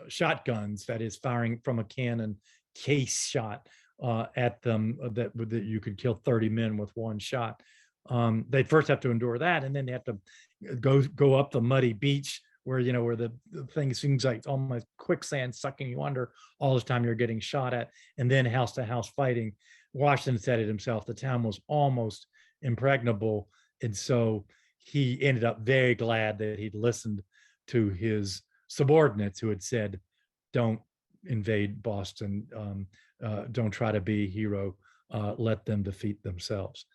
shotguns, that is, firing from a cannon case shot at them that you could kill 30 men with one shot. They'd first have to endure that, and then they have to go up the muddy beach where the thing seems like almost quicksand sucking you under all the time you're getting shot at, and then house to house fighting. Washington said it himself, the town was almost impregnable. And so he ended up very glad that he'd listened to his subordinates who had said, don't invade Boston, don't try to be a hero, let them defeat themselves.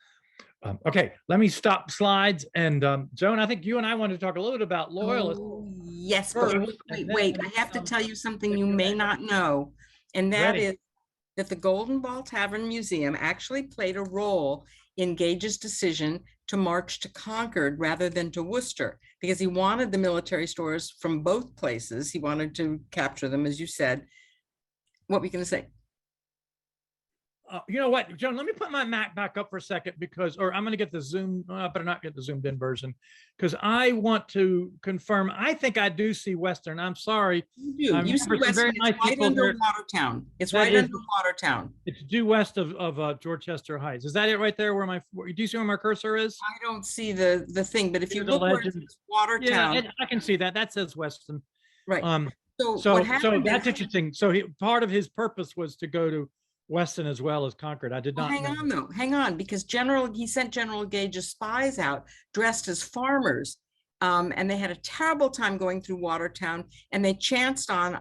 Okay, let me stop slides. And Joan, I think you and I want to talk a little bit about Loyalists. Oh, yes, but wait, I have to tell you something you may not know, and that is that the Golden Ball Tavern Museum actually played a role in Gage's decision to march to Concord rather than to Worcester, because he wanted the military stores from both places. He wanted to capture them, as you said. What were you going to say? You know what, Joan, let me put my Mac back up for a second, or I'm going to get the Zoom, I better not get the zoomed in version, because I want to confirm, I think I do see Western. I'm sorry. You do. You see Western, it's right under Watertown. It's right under Watertown. It's due west of Dorchester Heights. Is that it right there where do you see where my cursor is? I don't see the thing, but if you look where it says Watertown. Yeah, I can see that. That says Weston. Right. So that's interesting. So part of his purpose was to go to Weston as well as Concord. I did not know. Hang on, because he sent General Gage's spies out dressed as farmers, and they had a terrible time going through Watertown, and they chanced on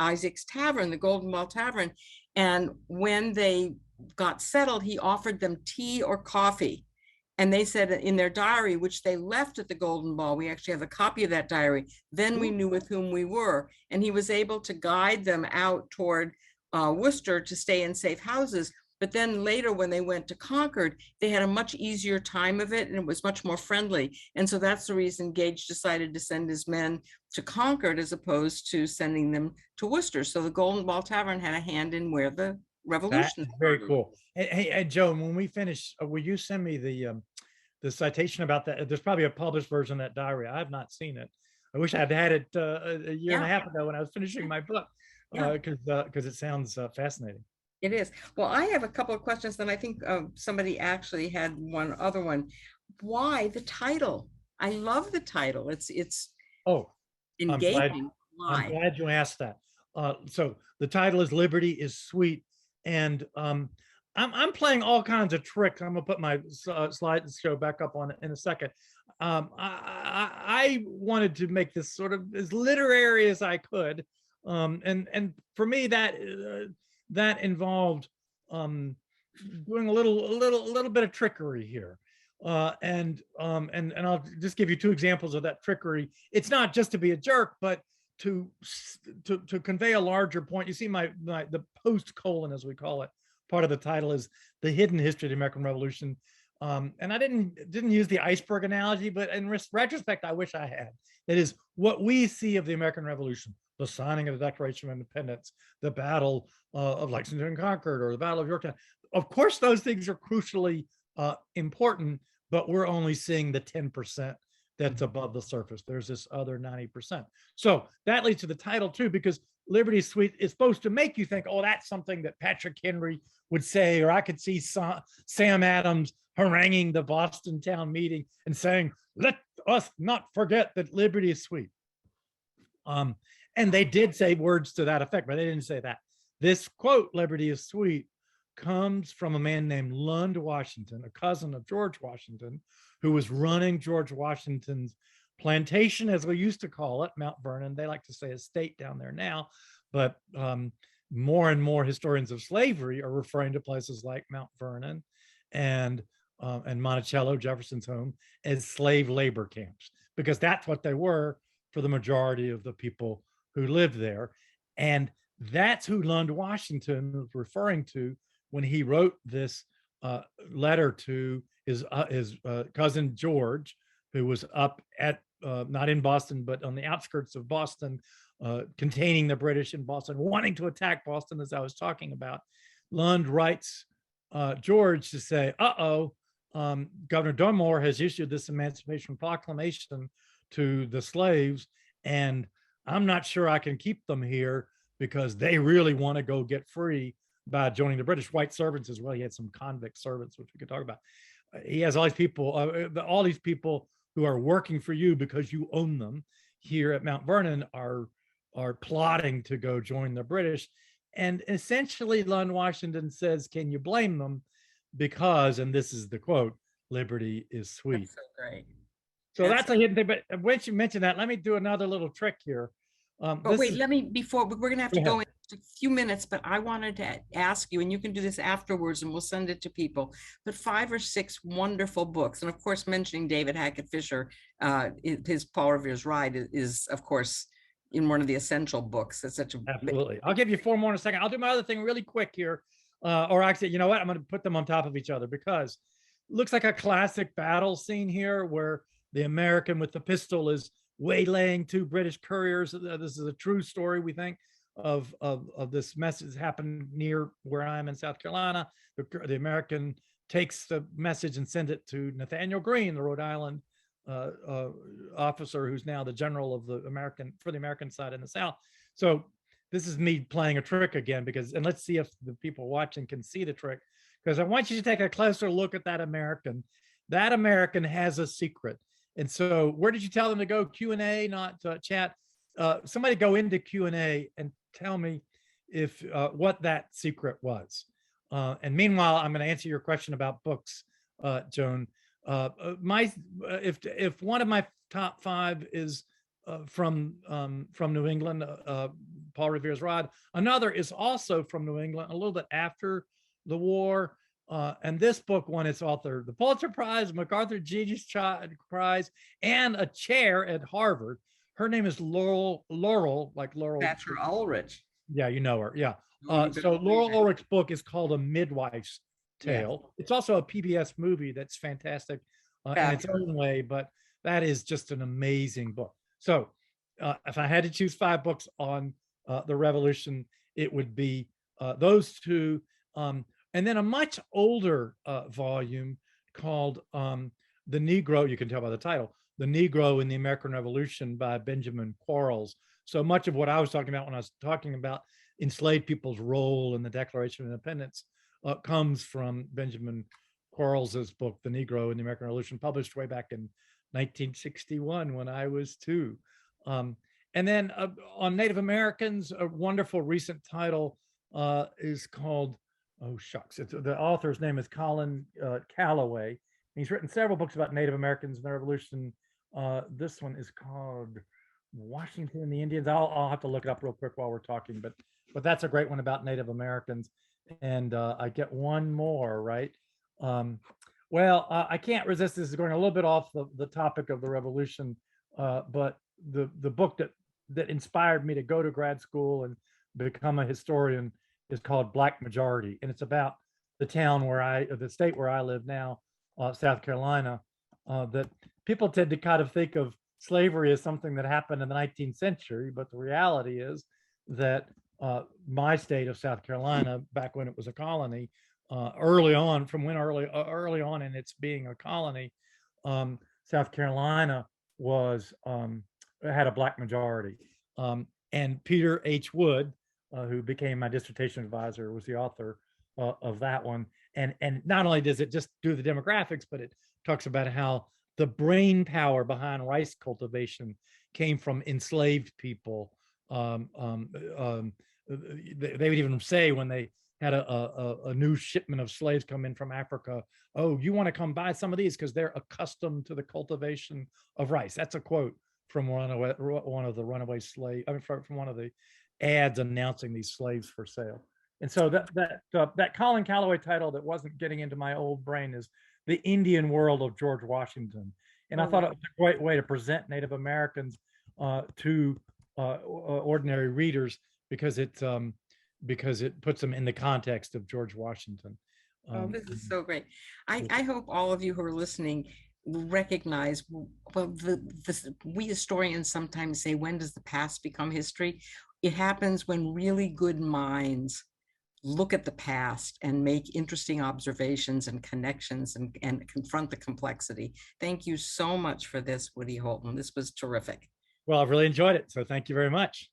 Isaac's Tavern, the Golden Ball Tavern, and when they got settled, he offered them tea or coffee, And they said in their diary, which they left at the Golden Ball, we actually have a copy of that diary, then we knew with whom we were. And he was able to guide them out toward Worcester to stay in safe houses. But then later when they went to Concord, they had a much easier time of it and it was much more friendly. And so that's the reason Gage decided to send his men to Concord as opposed to sending them to Worcester. So the Golden Ball Tavern had a hand in where the revolution That's very cool. Hey, Joan, when we finish, will you send me the citation about that? There's probably a published version of that diary. I have not seen it. I wish I'd had it a year and a half ago when I was finishing my book, because it sounds fascinating. It is. Well, I have a couple of questions. Then I think somebody actually had one other one. Why the title? I love the title. It's engaging. I'm glad you asked that. So the title is "Liberty is Sweet," and I'm playing all kinds of tricks. I'm gonna put my slideshow back up on it in a second. I wanted to make this sort of as literary as I could, and for me that involved doing a little bit of trickery here. And I'll just give you two examples of that trickery. It's not just to be a jerk, but to convey a larger point. You see the post-colon, as we call it, part of the title is the hidden history of the American Revolution. And I didn't use the iceberg analogy, but in retrospect, I wish I had. That is what we see of the American Revolution: the signing of the Declaration of Independence, the Battle of Lexington Concord, or the Battle of Yorktown. Of course, those things are crucially important, but we're only seeing the 10% that's above the surface. There's this other 90%. So that leads to the title too, because Liberty is Sweet is supposed to make you think, oh, that's something that Patrick Henry would say, or I could see Sam Adams haranguing the Boston town meeting and saying, let us not forget that liberty is sweet. And they did say words to that effect, but they didn't say that. This quote, "Liberty is sweet," comes from a man named Lund Washington, a cousin of George Washington, who was running George Washington's plantation, as we used to call it, Mount Vernon. They like to say estate down there now, but more and more historians of slavery are referring to places like Mount Vernon and Monticello, Jefferson's home, as slave labor camps, because that's what they were for the majority of the people who lived there. And that's who Lund Washington was referring to when he wrote this letter to his cousin George, who was up at, not in Boston, but on the outskirts of Boston, containing the British in Boston, wanting to attack Boston, as I was talking about. Lund writes George to say, Governor Dunmore has issued this Emancipation Proclamation to the slaves, and I'm not sure I can keep them here because they really want to go get free by joining the British. White servants as well. He had some convict servants, which we could talk about. He has all these people who are working for you because you own them here at Mount Vernon are plotting to go join the British. And essentially Lund Washington says, can you blame them? Because, and this is the quote, "Liberty is sweet." That's so great. So that's a hidden thing. But once you mention that, let me do another little trick here. But wait, before we're gonna have to go in a few minutes, but I wanted to ask you, and you can do this afterwards and we'll send it to people, but 5 or 6 wonderful books. And of course, mentioning David Hackett Fisher, his Paul Revere's Ride is of course in one of the essential books. It's such a absolutely. I'll give you 4 more in a second. I'll do my other thing really quick here. Or actually, you know what? I'm going to put them on top of each other because it looks like a classic battle scene here where the American with the pistol is waylaying 2 British couriers. This is a true story, we think, of this message happened near where I am in South Carolina. The American takes the message and sends it to Nathaniel Greene, the Rhode Island officer who's now the general of the American side in the South. So this is me playing a trick again, because, and let's see if the people watching can see the trick, because I want you to take a closer look at that American. That American has a secret. And so where did you tell them to go? Q&A, not chat. Somebody go into Q&A and tell me if what that secret was. And meanwhile, I'm going to answer your question about books, Joan. If one of my top 5 is from New England, Paul Revere's Ride, another is also from New England, a little bit after the war, And this book won its author the Pulitzer Prize, MacArthur Genius Prize, and a chair at Harvard. Her name is Laurel, like Laurel. Thatcher Ulrich. Yeah, you know her. Yeah. Oh, you So better Laurel believe it. Ulrich's book is called A Midwife's Yeah. Tale. It's also a PBS movie that's fantastic in its own way, but that is just an amazing book. So if I had to choose 5 books on the revolution, it would be those 2. And then a much older volume called The Negro, you can tell by the title, The Negro in the American Revolution by Benjamin Quarles. So much of what I was talking about when I was talking about enslaved people's role in the Declaration of Independence comes from Benjamin Quarles's book, The Negro in the American Revolution, published way back in 1961 when I was 2. And then on Native Americans, a wonderful recent title is called, oh shucks, the author's name is Colin Calloway. He's written several books about Native Americans and the Revolution. This one is called Washington and the Indians. I'll have to look it up real quick while we're talking, but that's a great one about Native Americans. And I get one more, right? Well, I can't resist. This is going a little bit off the topic of the revolution, but the book that inspired me to go to grad school and become a historian is called Black Majority, and it's about the town the state where I live now, South Carolina. That people tend to kind of think of slavery as something that happened in the 19th century, but the reality is that my state of South Carolina, back when it was a colony, early on in its being a colony, South Carolina had a Black majority, and Peter H. Wood, who became my dissertation advisor, was the author of that one. And not only does it just do the demographics, but it talks about how the brain power behind rice cultivation came from enslaved people. They would even say when they had a new shipment of slaves come in from Africa, oh, you want to come buy some of these because they're accustomed to the cultivation of rice. That's a quote from one of the runaway slave, from one of the ads announcing these slaves for sale. And so that Colin Calloway title that wasn't getting into my old brain is The Indian World of George Washington. And I thought it was a great way to present Native Americans to ordinary readers because it puts them in the context of George Washington. This is so great. I hope all of you who are listening recognize, well, we historians sometimes say, when does the past become history? It happens when really good minds look at the past and make interesting observations and connections and confront the complexity. Thank you so much for this, Woody Holton. This was terrific. Well, I've really enjoyed it. So thank you very much.